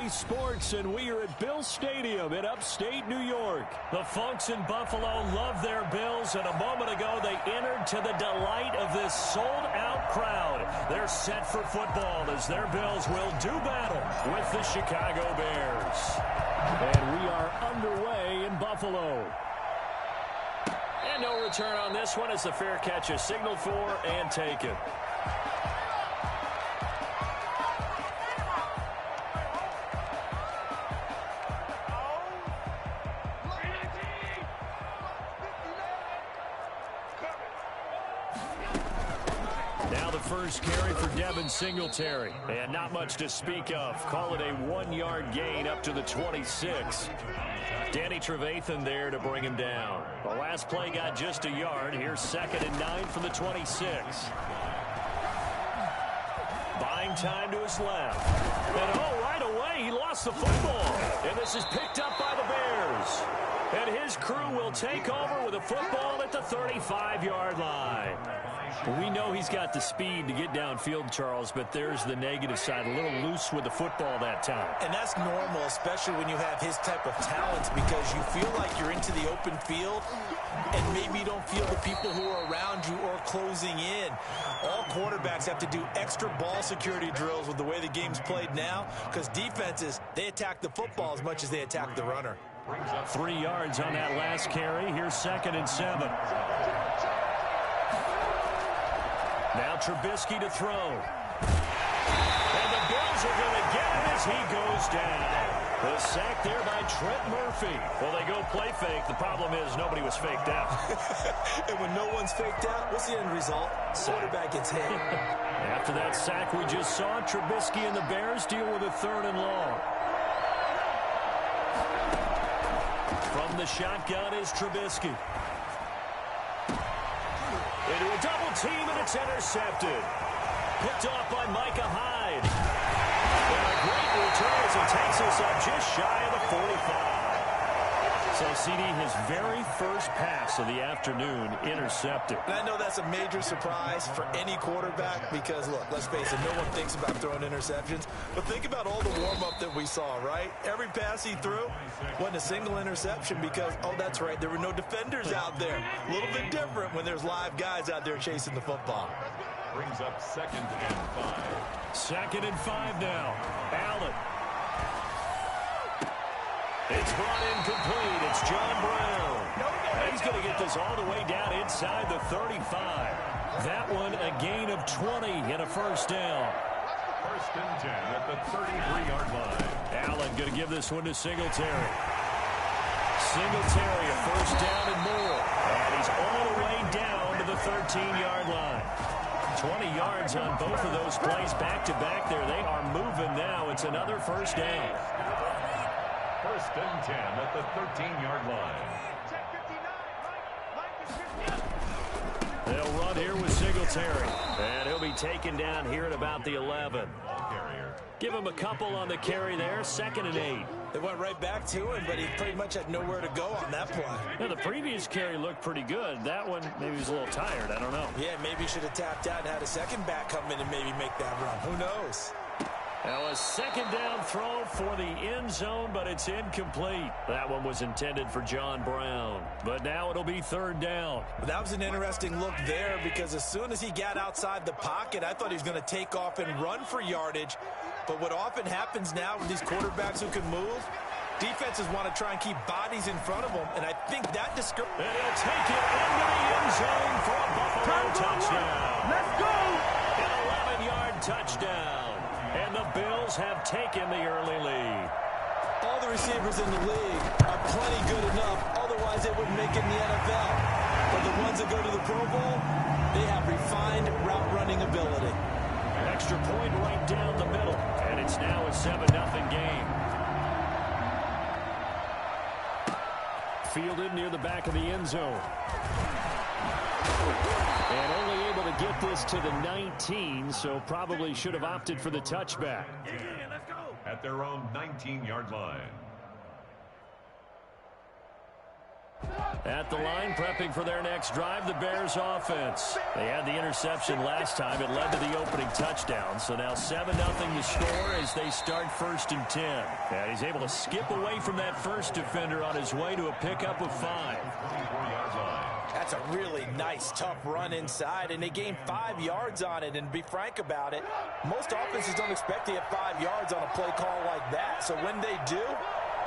Sports, and we are at Bill Stadium in upstate New York. The folks in Buffalo love their Bills, and a moment ago they entered to the delight of this sold-out crowd. They're set for football as their Bills will do battle with the Chicago Bears. And we are underway in Buffalo. And no return on this one as the fair catch is signaled for and taken. Now the first carry for Devin Singletary. And not much to speak of. Call it a 1-yard gain up to the 26. Danny Trevathan there to bring him down. The last play got just a yard. Here's 2nd and 9 from the 26. Buying time to his left. And right away he lost the football. And this is picked up by the Bears. And his crew will take over with a football at the 35-yard line. We know he's got the speed to get downfield, Charles, but there's the negative side. A little loose with the football that time. And that's normal, especially when you have his type of talent, because you feel like you're into the open field and maybe you don't feel the people who are around you or closing in. All quarterbacks have to do extra ball security drills with the way the game's played now, because defenses, they attack the football as much as they attack the runner. 3 yards on that last carry. Here's 2nd and 7. Now Trubisky to throw. And the Bills are going to get it as he goes down. The sack there by Trent Murphy. Well, they go play fake. The problem is nobody was faked out. And when no one's faked out, what's the end result? Quarterback gets hit. After that sack we just saw, Trubisky and the Bears deal with a 3rd and long. From the shotgun is Trubisky. Into a double team, and it's intercepted. Picked off by Micah Hyde. And a great return as he takes us up just shy of the 45. So, CD, his very first pass of the afternoon intercepted. And I know that's a major surprise for any quarterback because, look, let's face it, no one thinks about throwing interceptions. But think about all the warm-up that we saw, right? Every pass he threw wasn't a single interception because, oh, that's right, there were no defenders out there. A little bit different when there's live guys out there chasing the football. Brings up 2nd and 5. 2nd and 5 now. Allen. It's brought in complete. It's John Brown. He's going to get this all the way down inside the 35. That one a gain of 20 and a first down. 1st and 10 at the 33-yard line. Allen going to give this one to Singletary. Singletary a first down and more. And he's all the way down to the 13-yard line. 20 yards on both of those plays back-to-back there. They are moving now. It's another first down. 1st and 10 at the 13-yard line. They'll run here with Singletary. And he'll be taken down here at about the 11. Give him a couple on the carry there. 2nd and 8. They went right back to him, but he pretty much had nowhere to go on that play. Now, the previous carry looked pretty good. That one, maybe he was a little tired. I don't know. Yeah, maybe he should have tapped out and had a second back come in and maybe make that run. Who knows? Now a 2nd down throw for the end zone, but it's incomplete. That one was intended for John Brown. But now it'll be 3rd down. That was an interesting look there because as soon as he got outside the pocket, I thought he was going to take off and run for yardage. But what often happens now with these quarterbacks who can move, defenses want to try and keep bodies in front of them, and I think that discourages. And he'll take it into the end zone for a Buffalo touchdown. Let's go! An 11-yard touchdown. And the Bills have taken the early lead. All the receivers in the league are plenty good enough, otherwise they wouldn't make it in the NFL. But the ones that go to the Pro Bowl, they have refined route running ability. Extra point right down the middle, and it's now a 7-0 game. Fielded near the back of the end zone. And only able to get this to the 19, so probably should have opted for the touchback. At their own 19-yard line. At the line, prepping for their next drive, the Bears offense. They had the interception last time. It led to the opening touchdown. So now 7-0 the score as they start 1st and 10. And he's able to skip away from that first defender on his way to a pickup of 5. That's a really nice, tough run inside, and they gained 5 yards on it. And to be frank about it, most offenses don't expect to get 5 yards on a play call like that. So when they do,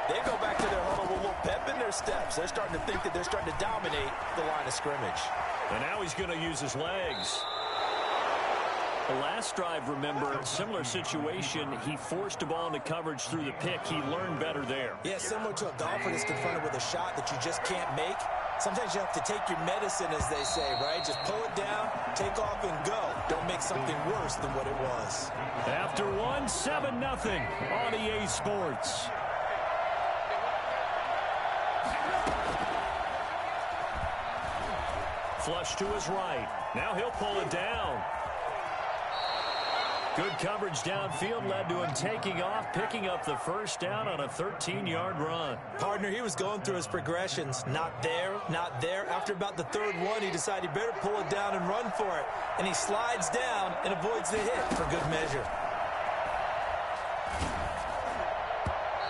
they go back to their huddle with a little pep in their steps. They're starting to think that they're starting to dominate the line of scrimmage. And now he's going to use his legs. The last drive, remember, similar situation. He forced a ball into coverage through the pick. He learned better there. Yeah, similar to a golfer that's confronted with a shot that you just can't make. Sometimes you have to take your medicine, as they say, right? Just pull it down, take off, and go. Don't make something worse than what it was. After 7-0 on EA Sports. Flush to his right. Now he'll pull it down. Good coverage downfield led to him taking off, picking up the first down on a 13-yard run. Partner, he was going through his progressions. Not there, not there. After about the 3rd one, he decided he better pull it down and run for it. And he slides down and avoids the hit for good measure.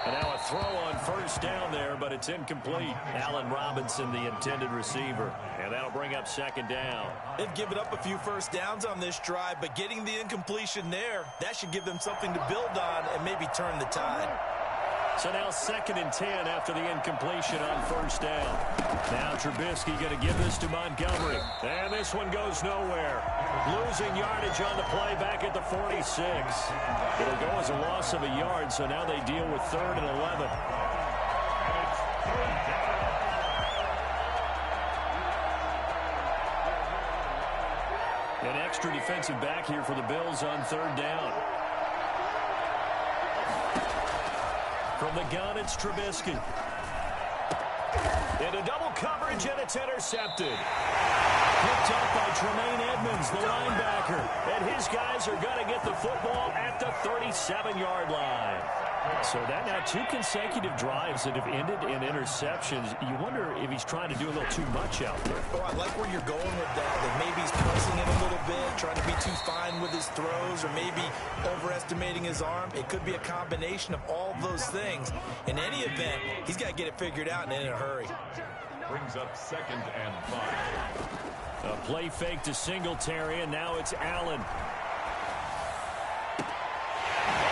And now a throw on first down there, but it's incomplete. Allen Robinson, the intended receiver. And that'll bring up 2nd down. They've given up a few first downs on this drive, but getting the incompletion there, that should give them something to build on and maybe turn the tide. So now 2nd and 10 after the incompletion on first down. Now Trubisky going to give this to Montgomery. And this one goes nowhere. Losing yardage on the play back at the 46. It'll go as a loss of a yard, so now they deal with 3rd and 11. An extra defensive back here for the Bills on 3rd down. From the gun, it's Trubisky. Into double coverage, and it's intercepted. Picked up by Tremaine Edmonds, the linebacker. And his guys are going to get the football at the 37-yard line. So that now 2 consecutive drives that have ended in interceptions. You wonder if he's trying to do a little too much out there. Oh, I like where you're going with that. That maybe he's pressing it a little bit, trying to be too fine with his throws, or maybe overestimating his arm. It could be a combination of all those things. In any event, he's got to get it figured out and in a hurry. Brings up 2nd and 5. A play fake to Singletary, and now it's Allen. On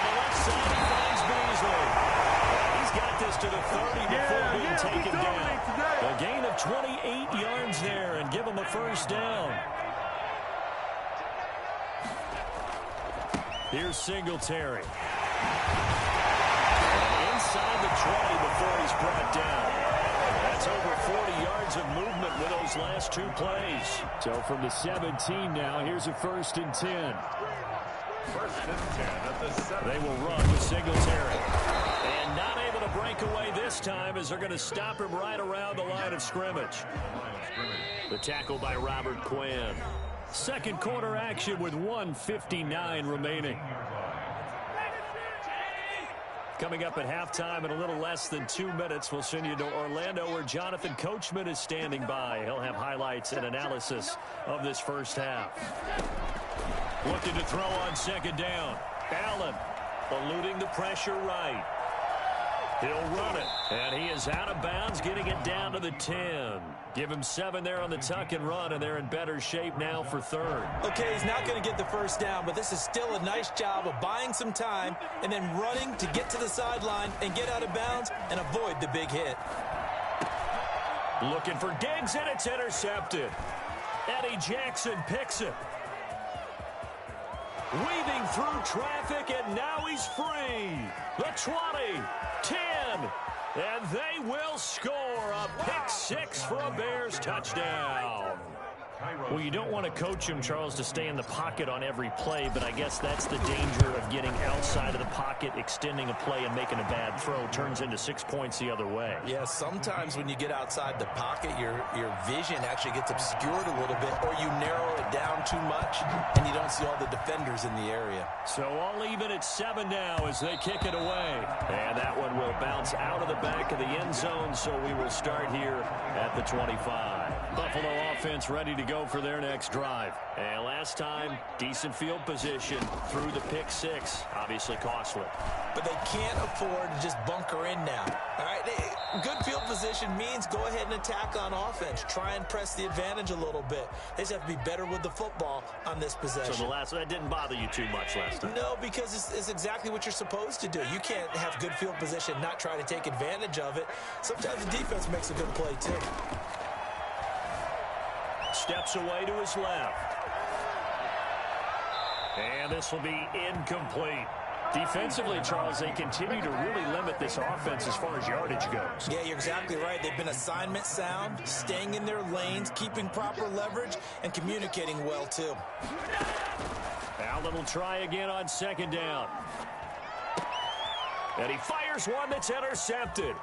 the left side, he finds Beasley. He's got this to the 30 before being taken down. A gain of 28 yards there, and give him a first down. Here's Singletary. And inside the 20 before he's brought down. That's over 40 yards of movement with those last 2 plays. So from the 17 now, here's a 1st and 10. 1st and 10 at the 7. They will run with Singletary. And not able to break away this time as they're going to stop him right around the line of scrimmage. The tackle by Robert Quinn. 2nd quarter action with 1:59 remaining. Coming up at halftime in a little less than 2 minutes, we'll send you to Orlando where Jonathan Coachman is standing by. He'll have highlights and analysis of this first half. Looking to throw on 2nd down. Allen eluding the pressure right. He'll run it, and he is out of bounds, getting it down to the 10. Give him 7 there on the tuck and run, and they're in better shape now for 3rd. Okay, he's not going to get the first down, but this is still a nice job of buying some time and then running to get to the sideline and get out of bounds and avoid the big hit. Looking for Diggs, and it's intercepted. Eddie Jackson picks it. Weaving through traffic, and now he's free. The 20, 10, and they will score a pick 6 for a Bears touchdown. Well, you don't want to coach him, Charles, to stay in the pocket on every play, but I guess that's the danger of getting outside of the pocket, extending a play, and making a bad throw. Turns into 6 points the other way. Yeah, sometimes when you get outside the pocket, your vision actually gets obscured a little bit, or you narrow it down too much, and you don't see all the defenders in the area. So all even at 7 now as they kick it away. And that one will bounce out of the back of the end zone, so we will start here at the 25. Buffalo offense ready to go for their next drive. And last time, decent field position through the pick 6. Obviously costly. But they can't afford to just bunker in now. All right, good field position means go ahead and attack on offense. Try and press the advantage a little bit. They just have to be better with the football on this possession. So that didn't bother you too much last time? No, because it's exactly what you're supposed to do. You can't have good field position, not try to take advantage of it. Sometimes the defense makes a good play, too. Steps away to his left. And this will be incomplete. Defensively, Charles, they continue to really limit this offense as far as yardage goes. Yeah, you're exactly right. They've been assignment sound, staying in their lanes, keeping proper leverage, and communicating well, too. Allen will try again on 2nd down. And he fires one that's intercepted.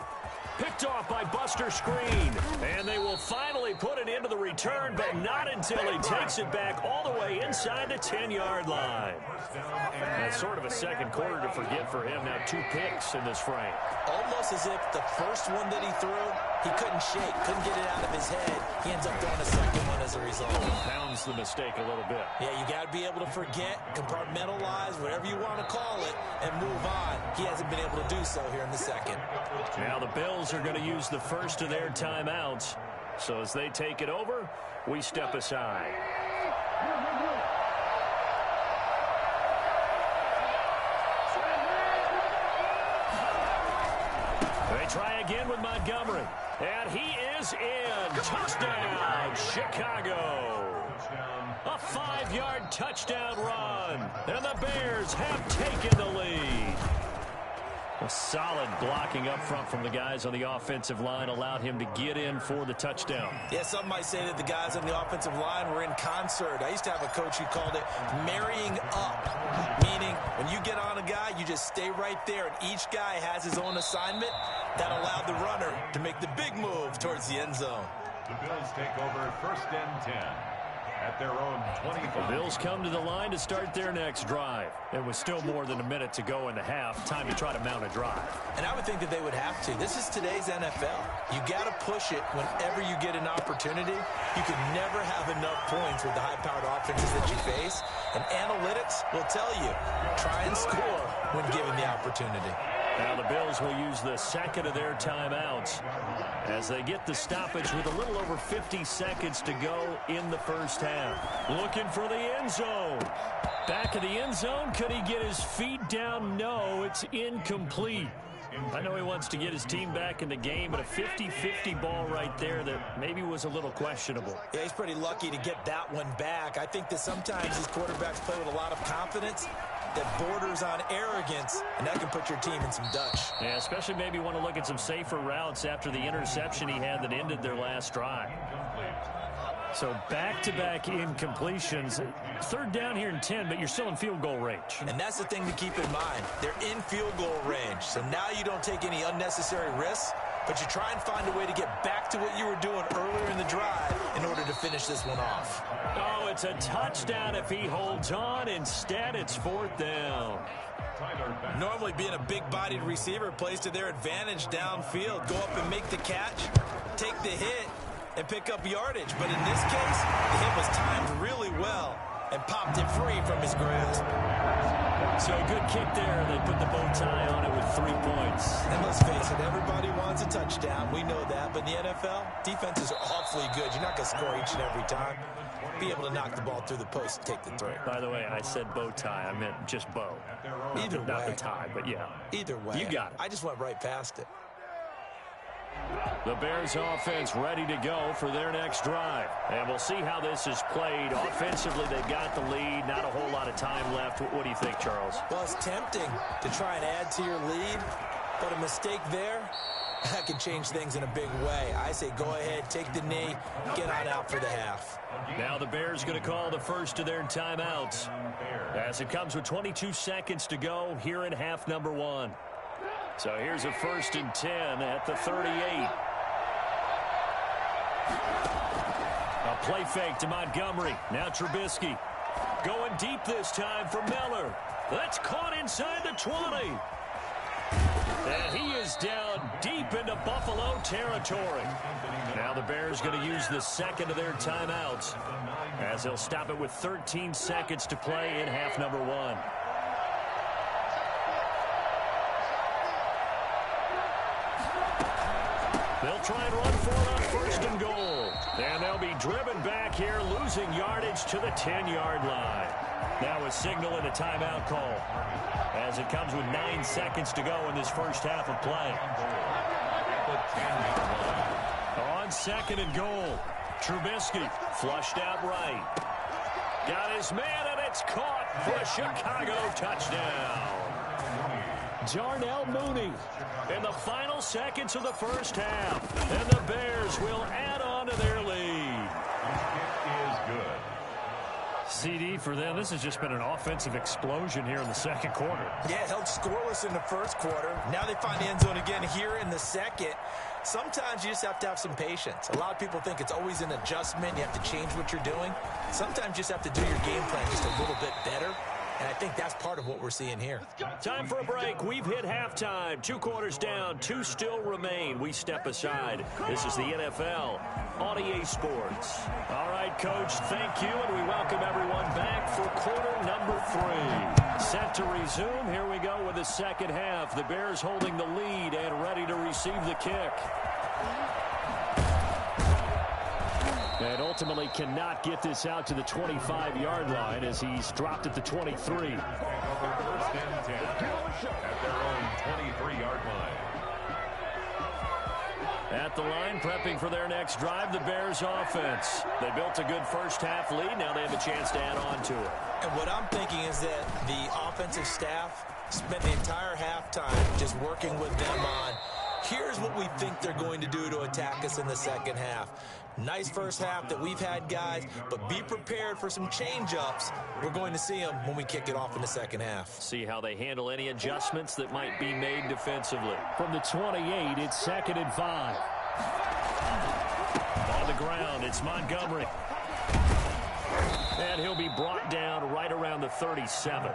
Picked off by Buster Skrine. And they will finally put it into the return, but not until he takes it back all the way inside the 10-yard line. That's sort of a second quarter to forget for him. Now 2 picks in this frame. Almost as if the first one that he threw, he couldn't shake, couldn't get it out of his head. He ends up throwing a second one as a result. Pounds the mistake a little bit. Yeah, you got to be able to forget, compartmentalize, whatever you want to call it, and move on. He hasn't been able to do so here in the second. Now the Bills are going to use the first of their timeouts. So as they take it over, we step aside. They try again with Montgomery. And he is in. Touchdown, Chicago. A 5-yard touchdown run. And the Bears have taken the lead. A solid blocking up front from the guys on the offensive line allowed him to get in for the touchdown. Yeah, some might say that the guys on the offensive line were in concert. I used to have a coach who called it marrying up, meaning when you get on a guy, you just stay right there, and each guy has his own assignment. That allowed the runner to make the big move towards the end zone. The Bills take over 1st and 10. At their own 25. The Bills come to the line to start their next drive. It was still more than a minute to go in the half. Time to try to mount a drive. And I would think that they would have to. This is today's NFL. You got to push it whenever you get an opportunity. You can never have enough points with the high-powered offenses that you face. And analytics will tell you, try and score when given the opportunity. Now the Bills will use the second of their timeouts as they get the stoppage with a little over 50 seconds to go in the first half. Looking for the end zone. Back of the end zone. Could he get his feet down? No, it's incomplete. I know he wants to get his team back in the game, but a 50-50 ball right there that maybe was a little questionable. Yeah, he's pretty lucky to get that one back. I think that sometimes these quarterbacks play with a lot of confidence that borders on arrogance, and that can put your team in some Dutch. Yeah, especially maybe want to look at some safer routes after the interception he had that ended their last drive. So back-to-back incompletions. 3rd down here in 10, but you're still in field goal range. And that's the thing to keep in mind. They're in field goal range, so now you don't take any unnecessary risks, but you try and find a way to get back to what you were doing earlier in the drive in order to finish this one off. Oh, it's a touchdown if he holds on. Instead, it's 4th down. Normally being a big-bodied receiver plays to their advantage downfield. Go up and make the catch, take the hit, and pick up yardage. But in this case, the hit was timed really well and popped it free from his grasp. So a good kick there. They put the bow tie on it with 3 points. And let's face it, everybody wants a touchdown. We know that. But in the NFL, defenses are awfully good. You're not going to score each and every time. Be able to knock the ball through the post and take the throw. By the way, I said bow tie. I meant just bow. Either way. Not the tie, but yeah. Either way. You got it. I just went right past it. The Bears offense ready to go for their next drive. And we'll see how this is played. Offensively, they've got the lead. Not a whole lot of time left. What do you think, Charles? Well, it's tempting to try and add to your lead, but a mistake there that can change things in a big way. I say go ahead, take the knee, get on out for the half. Now the Bears going to call the first of their timeouts as it comes with 22 seconds to go here in half number 1. So here's a 1st and 10 at the 38. A play fake to Montgomery. Now Trubisky going deep this time for Miller. That's caught inside the 20. And he is down deep into Buffalo territory. Now the Bears going to use the second of their timeouts as they'll stop it with 13 seconds to play in half number 1. They'll try and run for it on 1st and goal. And they'll be driven back here, losing yardage to the 10-yard line. Now a signal and a timeout call as it comes with 9 seconds to go in this first half of play. On 2nd and goal, Trubisky flushed out right. Got his man, and it's caught for a Chicago touchdown. Darnell Mooney in the final seconds of the first half. And the Bears will add on to their lead. It is good. CD for them. This has just been an offensive explosion here in the second quarter. Yeah, held scoreless in the first quarter. Now they find the end zone again here in the second. Sometimes you just have to have some patience. A lot of people think it's always an adjustment. You have to change what you're doing. Sometimes you just have to do your game plan just a little bit better. And I think that's part of what we're seeing here. Time for a break. We've hit halftime. 2 quarters down. 2 still remain. We step aside. This is the NFL on EA Sports. All right, Coach, thank you. And we welcome everyone back for quarter number 3. Set to resume. Here we go with the second half. The Bears holding the lead and ready to receive the kick. And ultimately cannot get this out to the 25-yard line as he's dropped at the 23. 1st and 10 at their own 23-yard line. At the line, prepping for their next drive, the Bears offense. They built a good first half lead. Now they have a chance to add on to it. And what I'm thinking is that the offensive staff spent the entire halftime just working with them on, here's what we think they're going to do to attack us in the second half. Nice first half that we've had, guys, but be prepared for some change-ups. We're going to see them when we kick it off in the second half. See how they handle any adjustments that might be made defensively. From the 28, it's 2nd and 5. On the ground, it's Montgomery. And he'll be brought down right around the 37.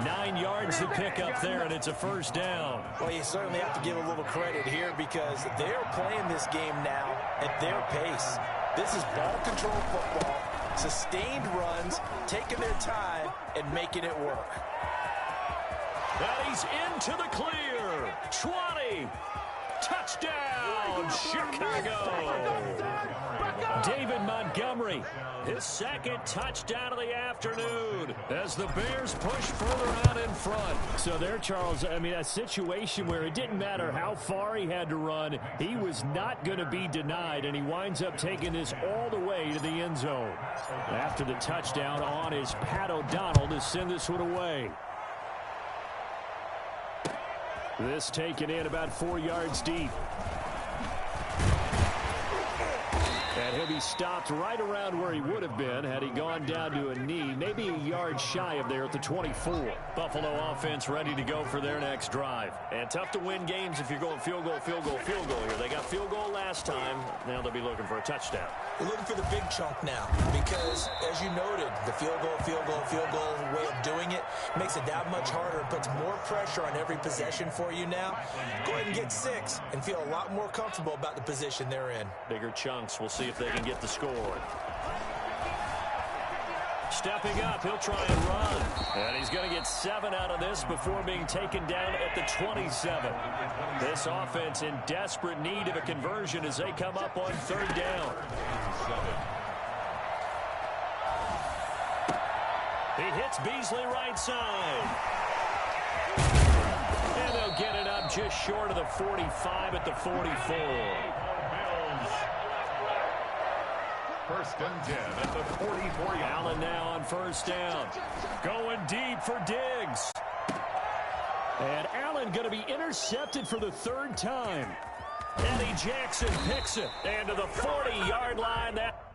9 yards to pick up there, and it's a first down. Well, you certainly have to give a little credit here because they're playing this game now at their pace. This is ball control football, sustained runs, taking their time, and making it work. And he's into the clear. 20. Touchdown, Chicago. David Montgomery, his second touchdown of the afternoon as the Bears push further out in front. So there, Charles, I mean, a situation where it didn't matter how far he had to run, he was not going to be denied, and he winds up taking this all the way to the end zone. After the touchdown on is Pat O'Donnell to send this one away. This taken in about 4 yards deep. And he'll be stopped right around where he would have been had he gone down to a knee, maybe a yard shy of there at the 24. Buffalo offense ready to go for their next drive. And tough to win games if you're going field goal, field goal, field goal here. They got field goal last time. Now they'll be looking for a touchdown. We're looking for the big chunk now because, as you noted, the field goal way of doing it makes it that much harder. It puts more pressure on every possession for you now. Go ahead and get 6 and feel a lot more comfortable about the position they're in. Bigger chunks. We'll see if they can get the score. Stepping up, he'll try and run. And he's going to get 7 out of this before being taken down at the 27. This offense in desperate need of a conversion as they come up on 3rd down. He hits Beasley right side. And they'll get it up just short of the 45 at the 44. 1st and 10 at the 44. Allen now on 1st down. Going deep for Diggs. And Allen going to be intercepted for the 3rd time. Eddie Jackson picks it. And to the 40-yard line. That